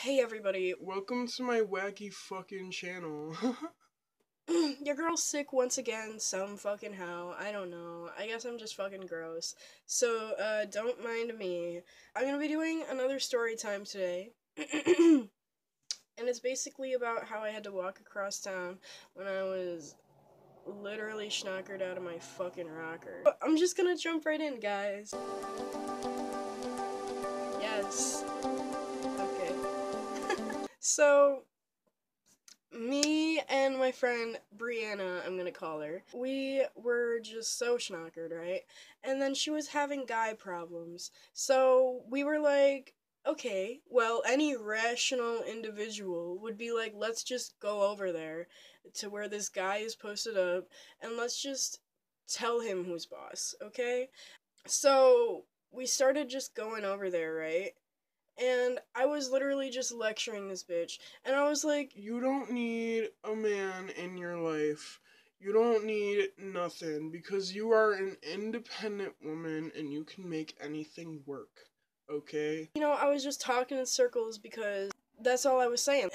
Hey everybody, Welcome to my wacky fucking channel. your girl's sick once again, some fucking how, I don't know, I guess I'm just fucking gross. So, don't mind me. I'm gonna be doing another story time today, and it's basically about how I had to walk across town when I was literally schnockered out of my fucking rocker. But I'm just gonna jump right in, guys. Yes. Okay. So, me and my friend Brianna, I'm gonna call her, we were just so schnockered, right? And then she was having guy problems. So we were like, okay, well, any rational individual would be like, let's just go over there to where this guy is posted up and let's just tell him who's boss, okay? So we started just going over there, right? And I was literally just lecturing this bitch. And I was like, You don't need a man in your life. You don't need nothing because you are an independent woman and you can make anything work. Okay? you know, I was just talking in circles because that's all I was saying.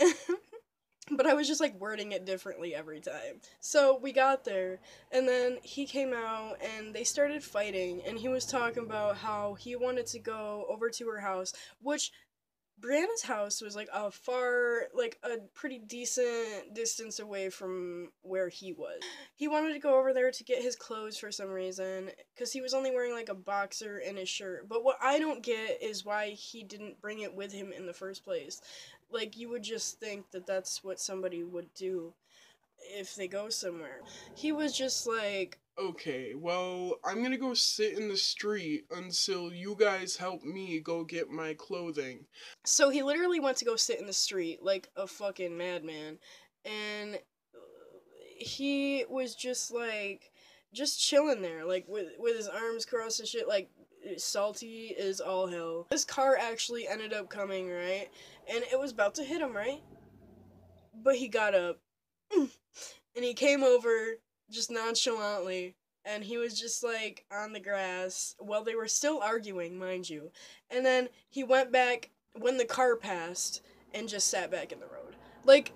But I was just like wording it differently every time. So we got there, and then he came out and they started fighting, and he was talking about how he wanted to go over to her house, which Brianna's house was like a pretty decent distance away from where he was. He wanted to go over there to get his clothes for some reason, because he was only wearing like a boxer and his shirt. But what I don't get is why he didn't bring it with him in the first place. Like, you would just think that that's what somebody would do if they go somewhere. He was just like, Okay, well, I'm gonna go sit in the street until you guys help me go get my clothing. so he literally went to go sit in the street like a fucking madman, and he was just like, just chilling there, like with his arms crossed and shit, like salty as all hell. This car actually ended up coming, right, and it was about to hit him, right, but he got up and he came over just nonchalantly, and he was just like on the grass while they were still arguing, mind you. And then he went back when the car passed and just sat back in the road. Like,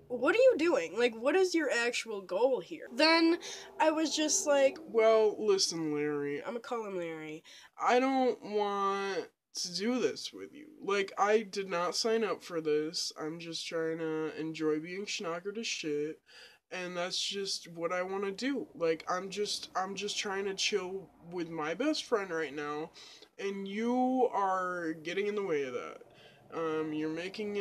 what are you doing? Like, what is your actual goal here? Then I was just like, Well, listen, Larry, I'm gonna call him Larry. I don't want to do this with you. Like, I did not sign up for this. I'm just trying to enjoy being schnockered as shit. And that's just what I want to do. Like, I'm just trying to chill with my best friend right now. And you are getting in the way of that. You're making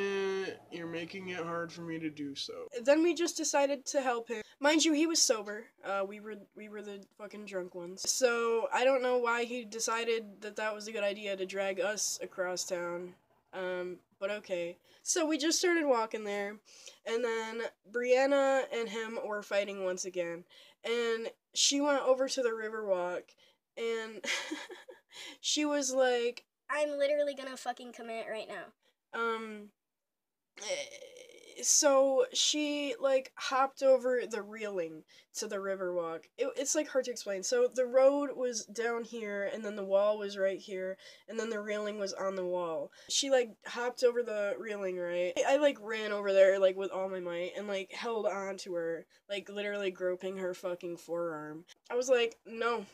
it hard for me to do so. Then we just decided to help him. Mind you, he was sober. We were the fucking drunk ones. So I don't know why he decided that that was a good idea to drag us across town. But okay. So we just started walking there, and then Brianna and him were fighting once again, and she went over to the Riverwalk, and she was like, I'm literally gonna fucking commit right now. um, so she like hopped over the railing to the Riverwalk. It's like hard to explain. So the road was down here, and then the wall was right here, and then the railing was on the wall. She like hopped over the railing, right? I like ran over there like with all my might and like held on to her, like literally groping her fucking forearm. I was like, no,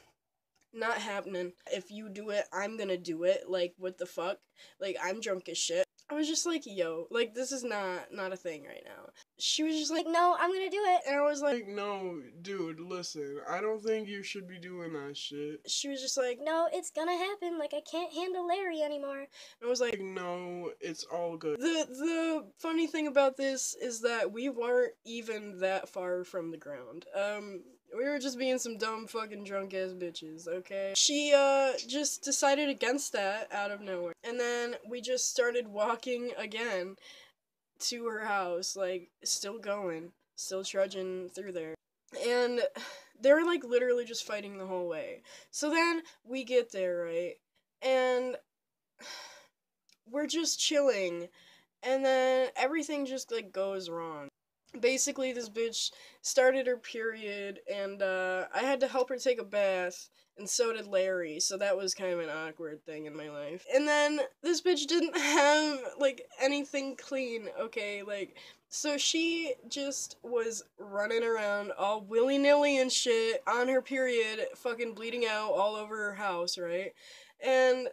not happening. If you do it, I'm gonna do it. Like, what the fuck? Like, I'm drunk as shit. I was just like, yo, like, this is not a thing right now. She was just like, Like, no, I'm gonna do it. and I was like, Like, no, dude, listen, I don't think you should be doing that shit. she was just like, No, it's gonna happen. Like, I can't handle Larry anymore. and I was like, Like, no, it's all good. the funny thing about this is that we weren't even that far from the ground. We were just being some dumb fucking drunk ass bitches, okay? She just decided against that out of nowhere. And then we just started walking again to her house, like still going, still trudging through there. And they were like literally just fighting the whole way. So then we get there, right? And we're just chilling, and then everything just like goes wrong. Basically, this bitch started her period, and I had to help her take a bath, and so did Larry, so that was kind of an awkward thing in my life. And then this bitch didn't have, like, anything clean, okay? Like, so she just was running around all willy-nilly and shit on her period, fucking bleeding out all over her house, right? And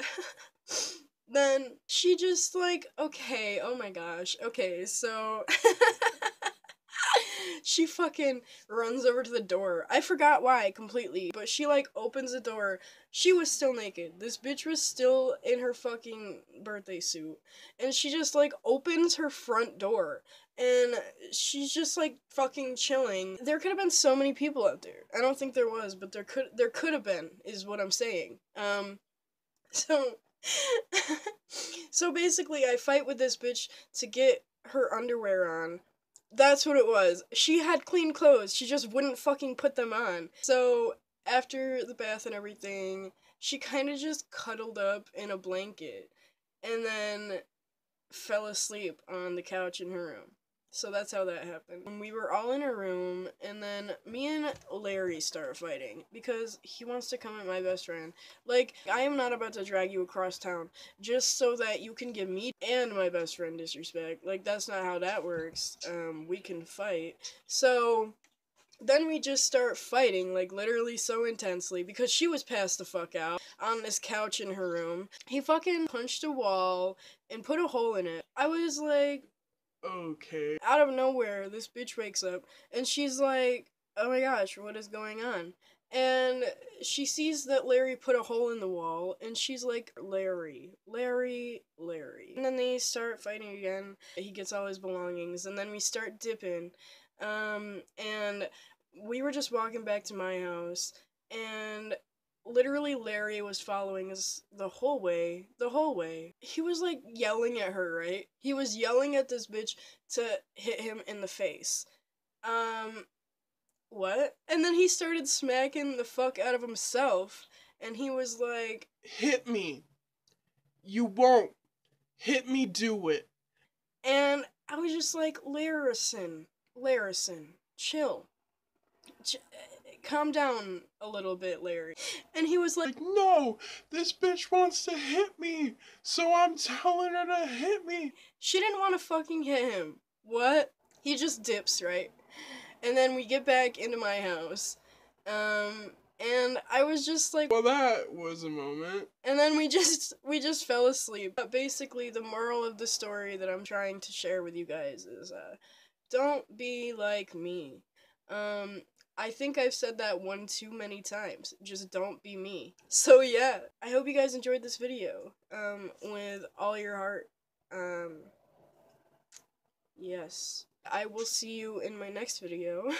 then she just, like, okay, oh my gosh, okay, so she fucking runs over to the door. I forgot why completely, but she like opens the door. She was still naked. This bitch was still in her fucking birthday suit. And she just like opens her front door. And she's just like fucking chilling. There could have been so many people out there. I don't think there was, but there could have been, is what I'm saying. So so basically I fight with this bitch to get her underwear on. That's what it was. She had clean clothes. She just wouldn't fucking put them on. So after the bath and everything, she kind of just cuddled up in a blanket and then fell asleep on the couch in her room. So that's how that happened. And we were all in a room, and then me and Larry start fighting because he wants to come at my best friend. Like, I am not about to drag you across town just so that you can give me and my best friend disrespect. Like, that's not how that works. We can fight. So then we just start fighting, like, literally so intensely, because she was passed the fuck out on this couch in her room. He fucking punched a wall and put a hole in it. I was like, Okay. out of nowhere, this bitch wakes up, and she's like, oh my gosh, what is going on? And she sees that Larry put a hole in the wall, and she's like, Larry. And then they start fighting again. He gets all his belongings, and then we start dipping. And we were just walking back to my house, and literally Larry was following us the whole way. He was like yelling at her, right? He was yelling at this bitch to hit him in the face. What? And then he started smacking the fuck out of himself, and he was like, Hit me. You won't. Hit me, do it. and I was just like, Larison, chill. Calm down a little bit, Larry. And he was like, No, this bitch wants to hit me, so I'm telling her to hit me. she didn't want to fucking hit him. What? He just dips, right? And then we get back into my house. And I was just like, Well, that was a moment. and then we just fell asleep. But basically, the moral of the story that I'm trying to share with you guys is, don't be like me. I think I've said that one too many times. Just don't be me. So yeah, I hope you guys enjoyed this video. With all your heart. Yes. I will see you in my next video.